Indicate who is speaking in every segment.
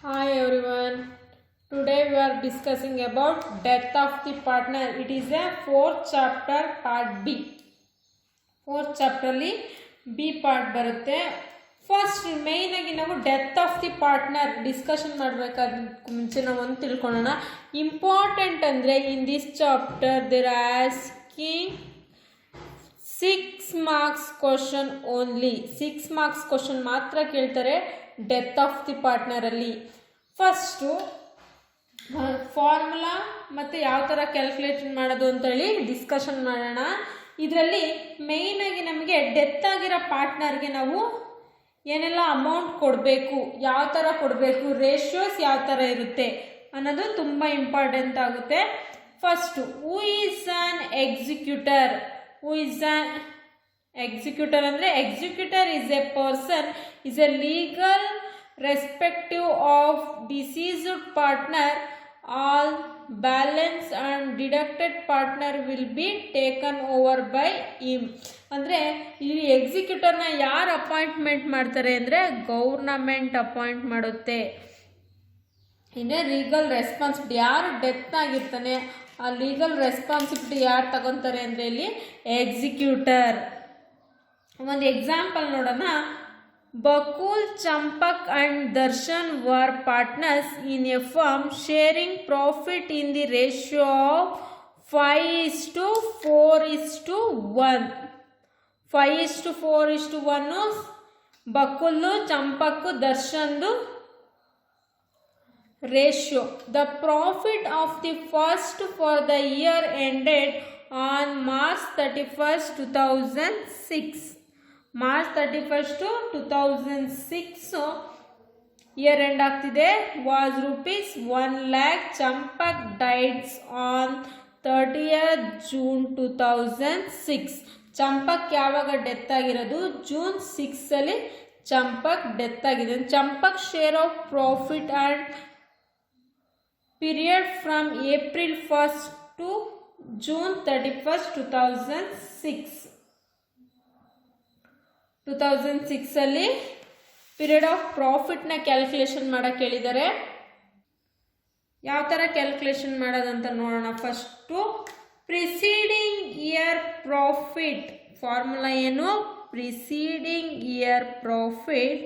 Speaker 1: Hi everyone. Today we are discussing about death of the partner. It is a fourth chapter part B. Fourth chapter ಅಲ್ಲಿ B part ಬರುತ್ತೆ. First main ಆಗಿ ನಾವು death of the partner discussion ಮಾಡಬೇಕಾದ ಮುಂಚೆ ನಾವು ಒಂದು ತಿಳ್ಕೊಳ್ಳೋಣ. Important ಅಂದರೆ in this chapter they're asking 6 marks question only. 6 marks question ಮಾತ್ರ ಕೇಳ್ತಾರೆ ಡೆತ್ ಆಫ್ ದಿ ಪಾರ್ಟ್ನರಲ್ಲಿ. ಫಸ್ಟು ಫಾರ್ಮುಲಾ ಮತ್ತು ಯಾವ ಥರ ಕ್ಯಾಲ್ಕುಲೇಟ್ ಮಾಡೋದು ಅಂತೇಳಿ ಡಿಸ್ಕಷನ್ ಮಾಡೋಣ. ಇದರಲ್ಲಿ ಮೇಯ್ನಾಗಿ ನಮಗೆ ಡೆತ್ ಆಗಿರೋ ಪಾರ್ಟ್ನರ್ಗೆ ನಾವು ಏನೆಲ್ಲ ಅಮೌಂಟ್ ಕೊಡಬೇಕು, ಯಾವ ಥರ ಕೊಡಬೇಕು, ರೇಷಿಯೋಸ್ ಯಾವ ಥರ ಇರುತ್ತೆ ಅನ್ನೋದು ತುಂಬ ಇಂಪಾರ್ಟೆಂಟ್ ಆಗುತ್ತೆ. First who is an executor. Who is an executor ಅಂದರೆ executor is a person is a legal respective of deceased partner. All balance and deducted partner will be taken over by him. ಅಂದರೆ ಇಲ್ಲಿ ಎಕ್ಸಿಕ್ಯೂಟರ್ನ ಯಾರು appointment ಮಾಡ್ತಾರೆ ಅಂದರೆ government appoint ಮಾಡುತ್ತೆ. ಇನ್ನು legal responsibility ಯಾರು death ಆಗಿರ್ತಾನೆ ಆ ಲೀಗಲ್ ರೆಸ್ಪಾನ್ಸಿಬಿಲಿಟಿ ಯಾರು ತಗೊತಾರೆ ಅಂದರೆ ಇಲ್ಲಿ ಎಕ್ಸಿಕ್ಯೂಟರ್. ಒಂದು ಎಕ್ಸಾಂಪಲ್ ನೋಡೋಣ. Bakul, Champak and Darshan were partners in a firm sharing profit in the ratio of 5:4:1. 5:4:1 Bakulu, Champaku, Darshandu ratio. The profit of the first for the year ended on March 31st, 2006. March 31st, 2006 year end ಆಗ್ತಿದೆ. Was rupees 1 lakh. Champak dies on 30th June 2006. Champak ಯಾವಾಗ death ಆಗಿರೋದು? June 6 Champak death ಆಗಿದೆ. Champak share of profit and period from April 1st to June 31st, 2006. 2006 period of ಪ್ರಾಫಿಟ್ನ calculation ಮಾಡೋಕ್ಕೆ ಹೇಳಿದ್ದಾರೆ. ಯಾವ ಥರ calculation ಮಾಡೋದಂತ ನೋಡೋಣ. First preceding year profit formula ಏನು? Preceding year profit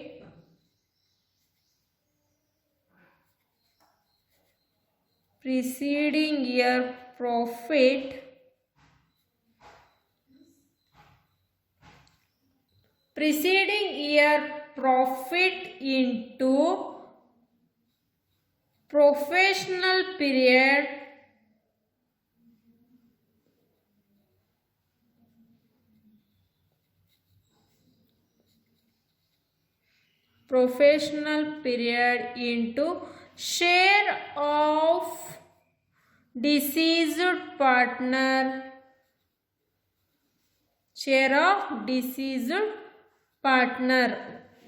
Speaker 1: preceding year profit into professional period into share of deceased partner.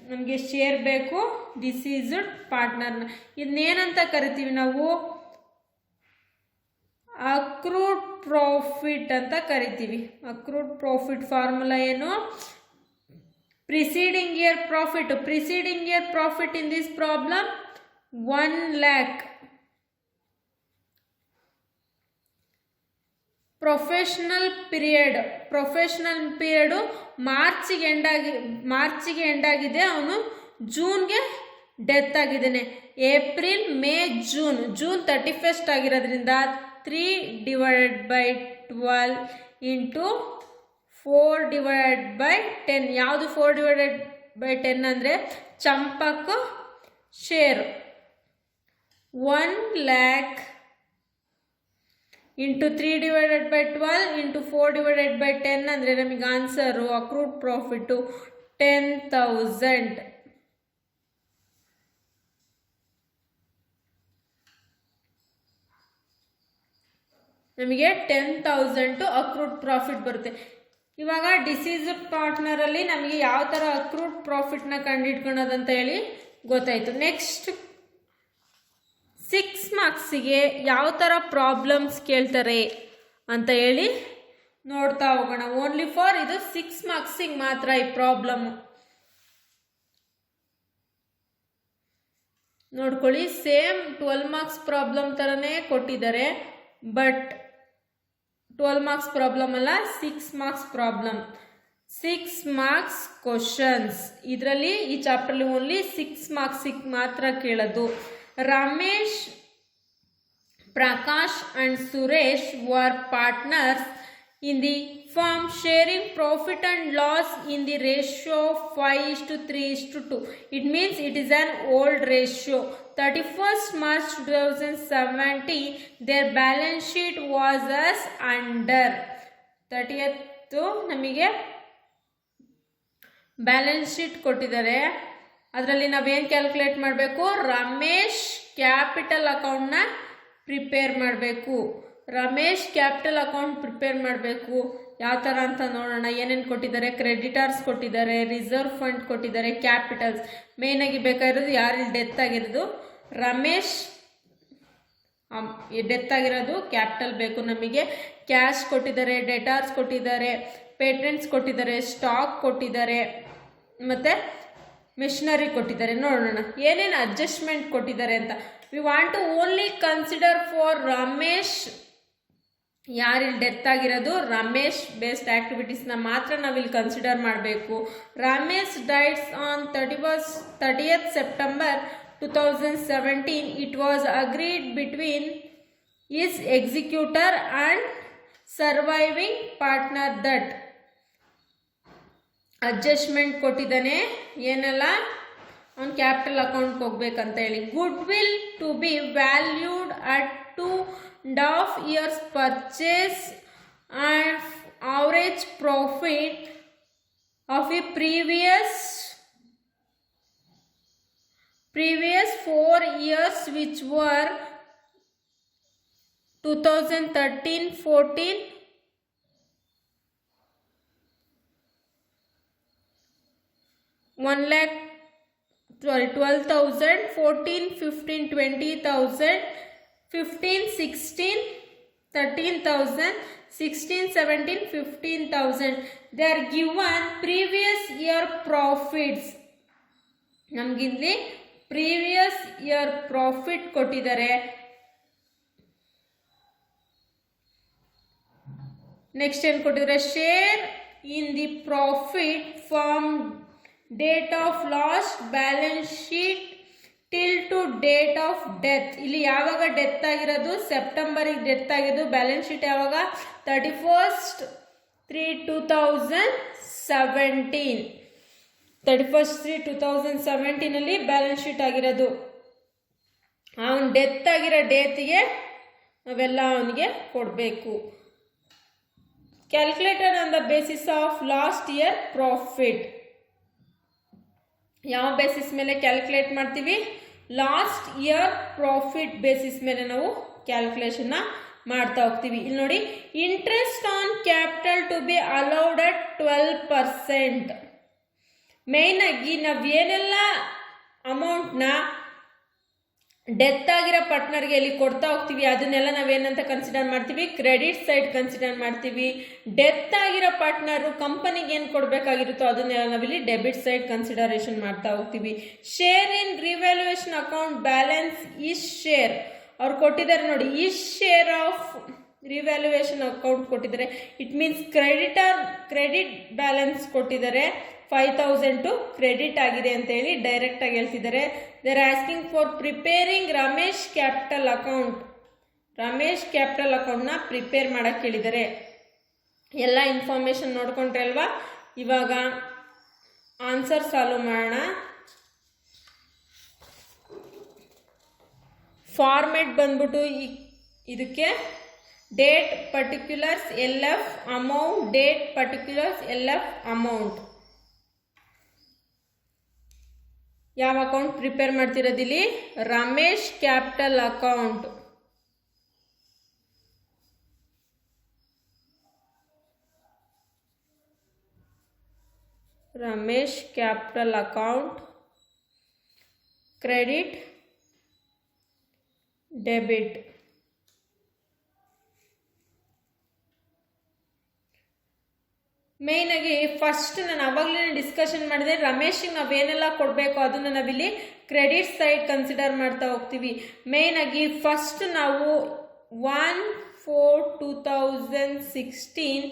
Speaker 1: ನಮಗೆ share ಬೇಕು ಡಿಸೀಸ್ಡ್ ಪಾರ್ಟ್ನರ್ನ. ಇದನ್ನೇನಂತ ಕರಿತೀವಿ ನಾವು? ಅಕ್ರೂಡ್ ಪ್ರಾಫಿಟ್ ಅಂತ ಕರಿತೀವಿ. ಅಕ್ರೂಡ್ ಪ್ರಾಫಿಟ್ ಫಾರ್ಮುಲಾ ಏನು? Preceding year profit. Preceding year profit in this problem 1 lakh. Professional period ಮಾರ್ಚಿಗೆ ಎಂಡ್ ಆಗಿದೆ. ಅವನು ಜೂನ್ಗೆ ಡೆತ್ ಆಗಿದ್ದಾನೆ. ಏಪ್ರಿಲ್, ಮೇ, ಜೂನ್ 31st ಆಗಿರೋದ್ರಿಂದ 3/12 into 4/10. ಯಾವುದು 4/10 ಅಂದರೆ Champak share 1 lakh into 3/12 into 4/10 ಅಂದರೆ ನಮಗೆ ಆನ್ಸರು ಅಕ್ರೂಡ್ ಪ್ರಾಫಿಟ್ಟು 10,000. ನಮಗೆ 10,000 ಅಕ್ರೂಡ್ ಪ್ರಾಫಿಟ್ ಬರುತ್ತೆ. ಇವಾಗ ಡಿಸೀಸ್ಡ್ ಪಾರ್ಟ್ನರಲ್ಲಿ ನಮಗೆ ಯಾವ ಥರ ಅಕ್ರೂಡ್ ಪ್ರಾಫಿಟ್ನ ಕಂಡುಹಿಡ್ಕೊಳ್ಳೋದಂತ ಹೇಳಿ ಗೊತ್ತಾಯಿತು. ನೆಕ್ಸ್ಟ್ 6 ಮಾರ್ಕ್ಸಿಗೆ ಯಾವ ಥರ ಪ್ರಾಬ್ಲಮ್ಸ್ ಕೇಳ್ತಾರೆ ಅಂತ ಹೇಳಿ ನೋಡ್ತಾ ಹೋಗೋಣ. ಓನ್ಲಿ ಫಾರ್ ಇದು 6 ಮಾರ್ಕ್ಸಿಗೆ ಮಾತ್ರ ಈ ಪ್ರಾಬ್ಲಮ್. ನೋಡ್ಕೊಳ್ಳಿ, ಸೇಮ್ 12 ಮಾರ್ಕ್ಸ್ ಪ್ರಾಬ್ಲಮ್ ಥರನೇ ಕೊಟ್ಟಿದ್ದಾರೆ, ಬಟ್ 12 ಮಾರ್ಕ್ಸ್ ಪ್ರಾಬ್ಲಮ್ ಅಲ್ಲ, 6 ಮಾರ್ಕ್ಸ್ ಪ್ರಾಬ್ಲಮ್, 6 ಮಾರ್ಕ್ಸ್ ಕ್ವಶನ್ಸ್. ಇದರಲ್ಲಿ ಈ ಚಾಪ್ಟರ್ಲಿ ಓನ್ಲಿ 6 ಮಾರ್ಕ್ಸಿಗೆ ಮಾತ್ರ ಕೇಳೋದು. Ramesh, Prakash and Suresh were partners in the firm, sharing profit and loss in the ratio of 5:3:2. It means it is an old ratio. 31st March 2017 their balance sheet was as under. 30th ನಮಗೆ balance sheet ಕೊಟ್ಟಿದ್ದಾರೆ. ಅದರಲ್ಲಿ ನಾವೇನು calculate ಮಾಡಬೇಕು, Ramesh capital ಅಕೌಂಟ್ನ prepare ಮಾಡಬೇಕು. Ramesh capital account prepare ಮಾಡಬೇಕು. ಯಾವ ಥರ ಅಂತ ನೋಡೋಣ. ಏನೇನು ಕೊಟ್ಟಿದ್ದಾರೆ, ಕ್ರೆಡಿಟರ್ಸ್ ಕೊಟ್ಟಿದ್ದಾರೆ, ರಿಸರ್ವ್ ಫಂಡ್ ಕೊಟ್ಟಿದ್ದಾರೆ, ಕ್ಯಾಪಿಟಲ್ಸ್. ಮೇಯ್ನಾಗಿ ಬೇಕಾಗಿರೋದು ಯಾರಲ್ಲಿ ಡೆತ್ ಆಗಿರೋದು, ರಮೇಶ್ ಡೆತ್ ಆಗಿರೋದು ಕ್ಯಾಪಿಟಲ್ ಬೇಕು ನಮಗೆ. ಕ್ಯಾಶ್ ಕೊಟ್ಟಿದ್ದಾರೆ, ಡೆಟಾರ್ಸ್ ಕೊಟ್ಟಿದ್ದಾರೆ, ಪೇಟೆಂಟ್ಸ್ ಕೊಟ್ಟಿದ್ದಾರೆ, ಸ್ಟಾಕ್ ಕೊಟ್ಟಿದ್ದಾರೆ, ಮತ್ತು ಮಿಷನರಿ ಕೊಟ್ಟಿದ್ದಾರೆ. ನೋಡೋಣ ಏನೇನು ಅಡ್ಜಸ್ಟ್ಮೆಂಟ್ ಕೊಟ್ಟಿದ್ದಾರೆ ಅಂತ. We want to only consider for Ramesh, ಯಾರಿಲ್ಲಿ ಡೆತ್ ಆಗಿರೋದು ರಮೇಶ್ ಬೇಸ್ಡ್ ಆ್ಯಕ್ಟಿವಿಟೀಸ್ನ ಮಾತ್ರ ನಾವಿಲ್ಲಿ ಕನ್ಸಿಡರ್ ಮಾಡಬೇಕು. Ramesh dies on 30th September 2017. It was agreed between his executor and surviving partner that adjustment ಕೊಟ್ಟಿದ್ದಾನೆ. ಏನೆಲ್ಲ, ಅವ್ನು ಕ್ಯಾಪಿಟಲ್ ಅಕೌಂಟ್ಗೆ ಹೋಗ್ಬೇಕಂತ ಹೇಳಿ. Goodwill to be valued at 2.5 years purchase and average profit of a previous 4 years which were 2013-14, 12,000, 14-15, 20,000, 15-16, 13,000, 16-17, 15,000. They are given previous year profits. ನಮಗಿಲ್ಲಿ previous year profit ಕೊಟ್ಟಿದ್ದಾರೆ. Next ಏನು ಕೊಟ್ಟಿದ್ದಾರೆ, share in the profit from date of last balance sheet till to date of death. ಇಲ್ಲಿ ಯಾವಾಗ death ಆಗಿರೋದು, ಸೆಪ್ಟೆಂಬರಿಗೆ death ಆಗಿರೋದು. Balance sheet ಯಾವಾಗ, 31/3/2017. 31/3/2017 ಬ್ಯಾಲೆನ್ಸ್ ಶೀಟ್ ಆಗಿರೋದು. ಅವನು ಡೆತ್ ಆಗಿರೋ ಡೇಟಿಗೆ ನಾವೆಲ್ಲ ಅವನಿಗೆ ಕೊಡಬೇಕು. Calculated on the basis of last year profit. ಯಾವ ಬೇಸಿಸ್ ಮೇಲೆ ಕ್ಯಾಲ್ಕುಲೇಟ್ ಮಾಡ್ತೀವಿ, ಲಾಸ್ಟ್ ಇಯರ್ ಪ್ರಾಫಿಟ್ ಬೇಸಿಸ್ ಮೇಲೆ ನಾವು ಕ್ಯಾಲ್ಕುಲೇಷನ್ನ ಮಾಡ್ತಾ ಹೋಗ್ತೀವಿ. ಇಲ್ಲಿ ನೋಡಿ, interest on capital to be allowed at 12%. ಮೇಯ್ನಾಗಿ ನಾವು ಏನೆಲ್ಲ ಅಮೌಂಟ್ನ ಡೆತ್ ಆಗಿರೋ ಪಾರ್ಟ್ನರ್ಗೆ ಇಲ್ಲಿ ಕೊಡ್ತಾ ಹೋಗ್ತೀವಿ ಅದನ್ನೆಲ್ಲ ನಾವೇನಂತ ಕನ್ಸಿಡರ್ ಮಾಡ್ತೀವಿ, ಕ್ರೆಡಿಟ್ ಸೈಡ್ ಕನ್ಸಿಡರ್ ಮಾಡ್ತೀವಿ. ಡೆತ್ ಆಗಿರೋ ಪಾರ್ಟ್ನರು ಕಂಪನಿಗೆ ಏನು ಕೊಡಬೇಕಾಗಿರುತ್ತೋ ಅದನ್ನೆಲ್ಲ ನಾವಿಲ್ಲಿ ಡೆಬಿಟ್ ಸೈಡ್ ಕನ್ಸಿಡರೇಷನ್ ಮಾಡ್ತಾ ಹೋಗ್ತೀವಿ. Share in revaluation account balance is share. ಅವ್ರು ಕೊಟ್ಟಿದ್ದಾರೆ ನೋಡಿ, is share of revaluation account ಕೊಟ್ಟಿದ್ದಾರೆ. ಇಟ್ ಮೀನ್ಸ್ ಕ್ರೆಡಿಟ್ ಬ್ಯಾಲೆನ್ಸ್ ಕೊಟ್ಟಿದ್ದಾರೆ. 5,000 ಕ್ರೆಡಿಟ್ ಆಗಿದೆ ಅಂತ ಹೇಳಿ ಡೈರೆಕ್ಟ್ ಆಗಿ ಹೇಳ್ತಿದ್ದಾರೆ. They are asking for preparing Ramesh capital account. Ramesh capital ಅಕೌಂಟ್ನ ಪ್ರಿಪೇರ್ ಮಾಡಕ್ಕೆ ಹೇಳಿದ್ದಾರೆ. ಎಲ್ಲ ಇನ್ಫಾರ್ಮೇಷನ್ ನೋಡ್ಕೊಂಡ್ರೆ ಅಲ್ವಾ. ಇವಾಗ ಆನ್ಸರ್ ಸಾಲ್ವ್ ಮಾಡೋಣ. ಫಾರ್ಮೆಟ್ ಬಂದ್ಬಿಟ್ಟು ಇದಕ್ಕೆ date particulars LF amount, date particulars LF amount. ಯಾವ ಅಕೌಂಟ್ ಪ್ರಿಪೇರ್ ಮಾಡ್ತಿರೋದಿಲ್ಲಿ, Ramesh capital account. Ramesh capital account, credit, debit. ಮೇಯ್ನಾಗಿ ಫಸ್ಟ್ ನಾನು ಆವಾಗಲೇ ಡಿಸ್ಕಷನ್ ಮಾಡಿದೆ, ರಮೇಶಿಗೆ ನಾವೇನೆಲ್ಲ ಕೊಡಬೇಕು ಅದನ್ನು ನಾವಿಲ್ಲಿ ಕ್ರೆಡಿಟ್ ಸೈಡ್ ಕನ್ಸಿಡರ್ ಮಾಡ್ತಾ ಹೋಗ್ತೀವಿ. ಮೇಯ್ನಾಗಿ ಫಸ್ಟ್ ನಾವು 1/4/2016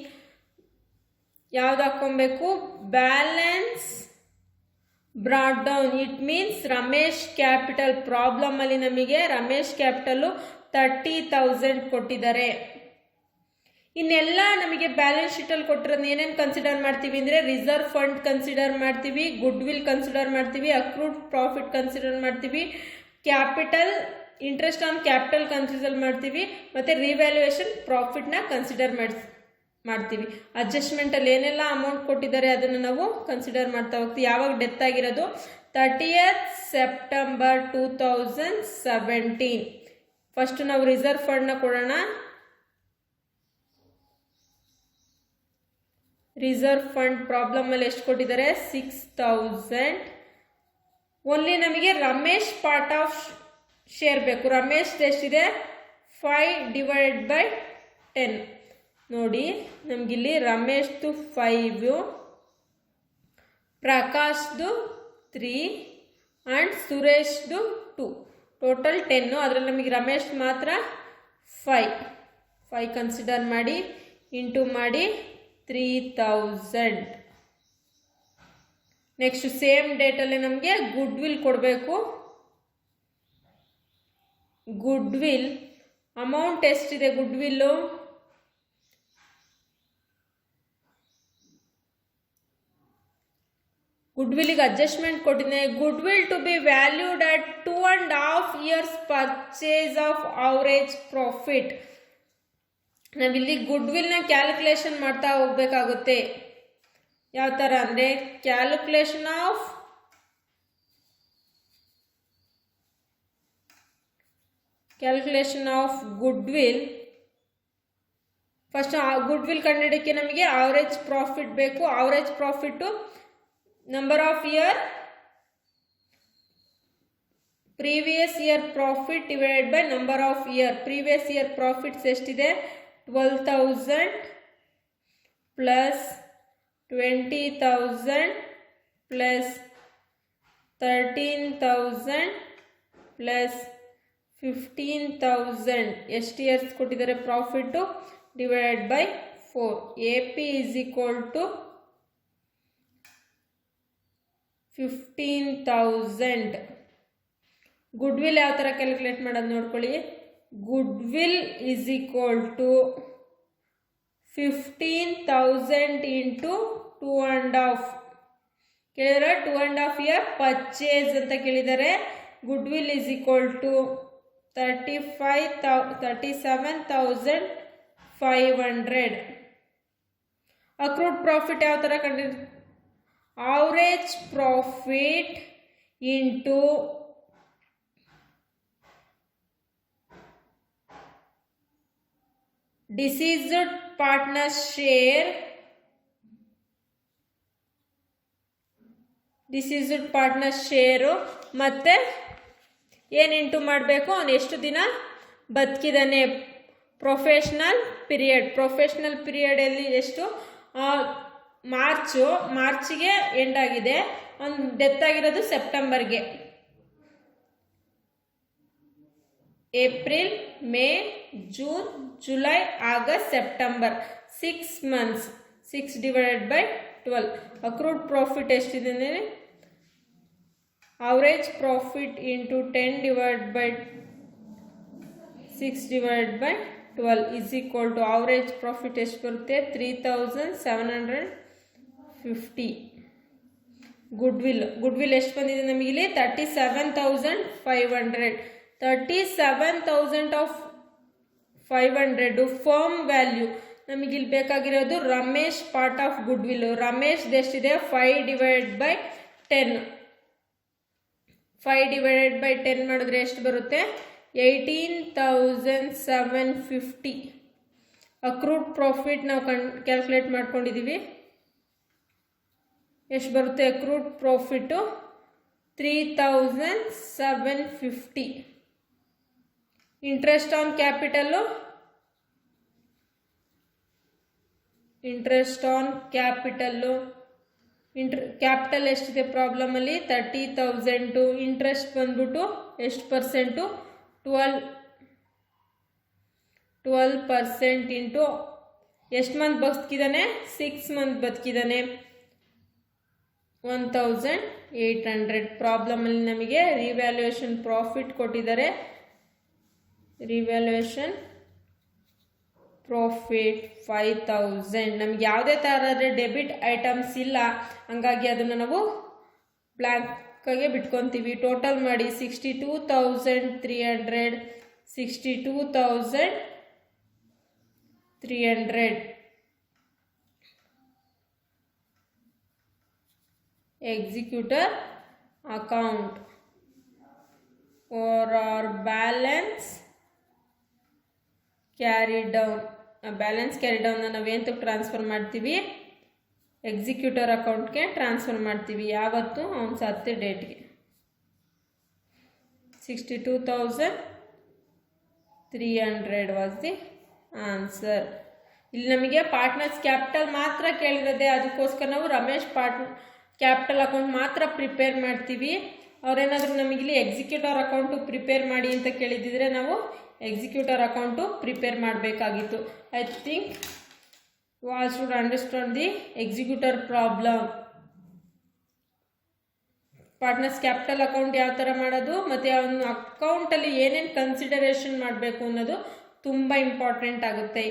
Speaker 1: ಯಾವ್ದು ಹಾಕ್ಕೊಬೇಕು, balance brought down. It means Ramesh capital ಪ್ರಾಬ್ಲಮಲ್ಲಿ ನಮಗೆ ರಮೇಶ್ ಕ್ಯಾಪಿಟಲು 30,000 ಕೊಟ್ಟಿದ್ದಾರೆ. ಇನ್ನೆಲ್ಲ ನಮಗೆ ಬ್ಯಾಲೆನ್ಸ್ ಶೀಟಲ್ಲಿ ಕೊಟ್ಟಿರೋದು ಏನೇನು ಕನ್ಸಿಡರ್ ಮಾಡ್ತೀವಿ ಅಂದರೆ, ರಿಸರ್ವ್ ಫಂಡ್ ಕನ್ಸಿಡರ್ ಮಾಡ್ತೀವಿ, ಗುಡ್ ವಿಲ್ ಕನ್ಸಿಡರ್ ಮಾಡ್ತೀವಿ, ಅಕ್ರೂಡ್ ಪ್ರಾಫಿಟ್ ಕನ್ಸಿಡರ್ ಮಾಡ್ತೀವಿ, capital interest on capital consider ಮಾಡ್ತೀವಿ, ಮತ್ತು ರಿವ್ಯಾಲ್ಯೂಯೇಷನ್ ಪ್ರಾಫಿಟ್ನ ಕನ್ಸಿಡರ್ ಮಾಡ್ತೀವಿ. ಅಡ್ಜಸ್ಟ್ಮೆಂಟಲ್ಲಿ ಏನೆಲ್ಲ ಅಮೌಂಟ್ ಕೊಟ್ಟಿದ್ದಾರೆ ಅದನ್ನು ನಾವು ಕನ್ಸಿಡರ್ ಮಾಡ್ತಾ ಹೋಗ್ತೀವಿ. ಯಾವಾಗ ಡೆತ್ ಆಗಿರೋದು, 30th September 2017. ಫಸ್ಟ್ ನಾವು ರಿಸರ್ವ್ ಫಂಡ್ನ ಕೊಡೋಣ. ರಿಸರ್ವ್ ಫಂಡ್ ಪ್ರಾಬ್ಲಮಲ್ಲಿ ಎಷ್ಟು ಕೊಟ್ಟಿದ್ದಾರೆ, 6,000. ಓನ್ಲಿ ನಮಗೆ ರಮೇಶ್ ಪಾರ್ಟ್ ಆಫ್ ಶೇರ್ ಬೇಕು. ರಮೇಶ್ ಎಷ್ಟಿದೆ, 5/10. ನೋಡಿ ನಮಗಿಲ್ಲಿ ರಮೇಶ್ದು 5, ಪ್ರಕಾಶ್ದು 3 ಆ್ಯಂಡ್ ಸುರೇಶ್ದು 2, ಟೋಟಲ್ 10. ಅದರಲ್ಲಿ ನಮಗೆ ರಮೇಶ್ ಮಾತ್ರ 5 ಕನ್ಸಿಡರ್ ಮಾಡಿ ಇಂಟು ಮಾಡಿ 3,000. ನೆಕ್ಸ್ಟ್ ಸೇಮ್ ಡೇಟಲ್ಲಿ ನಮಗೆ ಗುಡ್ ವಿಲ್ ಕೊಡಬೇಕು. ಗುಡ್ ವಿಲ್ ಅಮೌಂಟ್ ಎಷ್ಟಿದೆ, ಗುಡ್ ವಿಲ್ಲು ಗುಡ್ ವಿಲ್ಗೆ ಅಡ್ಜಸ್ಟ್ಮೆಂಟ್ ಕೊಟ್ಟಿದ್ದೆ. Goodwill to be valued at 2.5 years purchase of average profit. ನಾವಿಲ್ಲಿ ಗುಡ್ ವಿಲ್ನ ಕ್ಯಾಲ್ಕುಲೇಷನ್ ಮಾಡ್ತಾ ಹೋಗ್ಬೇಕಾಗುತ್ತೆ. ಯಾವ ಥರ ಅಂದರೆ, calculation of goodwill. First goodwill ಕಂಡುಹಿಡಿಯೋಕ್ಕೆ ನಮಗೆ ಅವರೇಜ್ ಪ್ರಾಫಿಟ್ ಬೇಕು. Average profit number of year previous year profit divided by number of year. Previous year profits ಎಷ್ಟಿದೆ, 12,000 ಪ್ಲಸ್ 20,000 ಪ್ಲಸ್ 13,000 ಪ್ಲಸ್ 15,000. ಎಷ್ಟು ಇಯರ್ಸ್ ಕೊಟ್ಟಿದ್ದಾರೆ profit, divided by 4. AP is equal to 15,000. Goodwill ಯಾವ ಥರ calculate ಮಾಡೋದು ನೋಡ್ಕೊಳ್ಳಿ. Goodwill is equal to 15,000 into 2.5 ಕೇಳಿದರೆ 2.5 year purchase ಅಂತ ಕೇಳಿದ್ದಾರೆ. Goodwill is equal to 37,500. Accrued profit ಯಾವ ಥರ ಕಂಡು, average profit into deceased partner's share, deceased partner share, ಮತ್ತು ಏನು ಇಂಟು ಮಾಡಬೇಕು, ಅವನು ಎಷ್ಟು ದಿನ ಬದುಕಿದ್ದಾನೆ, ಪ್ರೊಫೆಷ್ನಲ್ ಪೀರಿಯಡಲ್ಲಿ ಎಷ್ಟು, ಮಾರ್ಚ್ಗೆ ಎಂಡ್ ಆಗಿದೆ, ಅವ್ನು ಡೆತ್ ಆಗಿರೋದು ಸೆಪ್ಟೆಂಬರ್ಗೆ. April, May, June, July, August, September, 6 months. 6 divided by 12. Accrued profit ಎಷ್ಟಿದೆ ಅಂದರೆ, average profit into 10 divided by 6 divided by 12 is equal to average profit ಎಷ್ಟು ಬರುತ್ತೆ, 3,750. ಗುಡ್ ವಿಲ್ ಎಷ್ಟು ಬಂದಿದೆ ನಮಗಿಲ್ಲಿ, 37,500. 37,500 ಫರ್ಮ್ ವ್ಯಾಲ್ಯೂ. ನಮಗಿಲ್ಲಿ ಬೇಕಾಗಿರೋದು Ramesh part of good will. Ramesh ಎಷ್ಟಿದೆ, 5 divided by 10. 5 divided by 10 ಮಾಡಿದ್ರೆ ಎಷ್ಟು ಬರುತ್ತೆ, 18,750. ಅಕ್ರೂಡ್ ಪ್ರಾಫಿಟ್ ನಾವು ಕ್ಯಾಲ್ಕುಲೇಟ್ ಮಾಡ್ಕೊಂಡಿದ್ದೀವಿ. ಎಷ್ಟು ಬರುತ್ತೆ accrued profit, 3,750. Interest on capital interest on capital, capital ಎಷ್ಟಿದೆ ಪ್ರಾಬ್ಲಮಲ್ಲಿ 30,000. ಇಂಟ್ರೆಸ್ಟ್ ಬಂದ್ಬಿಟ್ಟು ಎಷ್ಟು ಪರ್ಸೆಂಟು 12% ಇಂಟು ಎಷ್ಟು ಮಂತ್ ಬದುಕಿದ್ದಾನೆ 6 ಮಂತ್ ಬದುಕಿದ್ದಾನೆ 1,800. ಪ್ರಾಬ್ಲಮಲ್ಲಿ ನಮಗೆ ರಿವ್ಯಾಲ್ಯೂಯೇಷನ್ ಪ್ರಾಫಿಟ್ ಕೊಟ್ಟಿದ್ದಾರೆ. Revaluation profit 5,000. ನಮ್ಗೆ ಯಾವುದೇ ಥರದ ಡೆಬಿಟ್ ಐಟಮ್ಸ್ ಇಲ್ಲ, ಹಂಗಾಗಿ ಅದನ್ನು ನಾವು ಬ್ಲ್ಯಾಂಕಾಗೆ ಬಿಟ್ಕೊತೀವಿ. ಟೋಟಲ್ ಮಾಡಿ 62,300, 62,300. Executor account or balance carried down. Balance carry down ನಾವೇಂತ ಟ್ರಾನ್ಸ್ಫರ್ ಮಾಡ್ತೀವಿ, ಎಕ್ಸಿಕ್ಯೂಟರ್ ಅಕೌಂಟ್ಗೆ ಟ್ರಾನ್ಸ್ಫರ್ ಮಾಡ್ತೀವಿ. ಯಾವತ್ತು ಅವನು ಸತ್ತ ಡೇಟ್ಗೆ. 62,300 ವಾಸ್ ದಿ ಆನ್ಸರ್. ಇಲ್ಲಿ ನಮಗೆ ಪಾರ್ಟ್ನರ್ಸ್ ಕ್ಯಾಪಿಟಲ್ ಮಾತ್ರ ಕೇಳಿರೋದೆ, ಅದಕ್ಕೋಸ್ಕರ ನಾವು ರಮೇಶ್ ಕ್ಯಾಪಿಟಲ್ ಅಕೌಂಟ್ ಮಾತ್ರ ಪ್ರಿಪೇರ್ ಮಾಡ್ತೀವಿ. ಅವರೇನಾದರೂ ನಮಗಿಲ್ಲಿ ಎಕ್ಸಿಕ್ಯೂಟರ್ ಅಕೌಂಟು ಪ್ರಿಪೇರ್ ಮಾಡಿ ಅಂತ ಕೇಳಿದ್ದಿದ್ರೆ ನಾವು ಎಕ್ಸಿಕ್ಯೂಟರ್ ಅಕೌಂಟು ಪ್ರಿಪೇರ್ ಮಾಡಬೇಕಾಗಿತ್ತು. I think you all should understand the executor problem. Partners capital account ಯಾವ ಥರ ಮಾಡೋದು ಮತ್ತು ಅವನ ಅಕೌಂಟಲ್ಲಿ ಏನೇನು ಕನ್ಸಿಡರೇಷನ್ ಮಾಡಬೇಕು ಅನ್ನೋದು ತುಂಬ ಇಂಪಾರ್ಟೆಂಟ್ ಆಗುತ್ತೆ.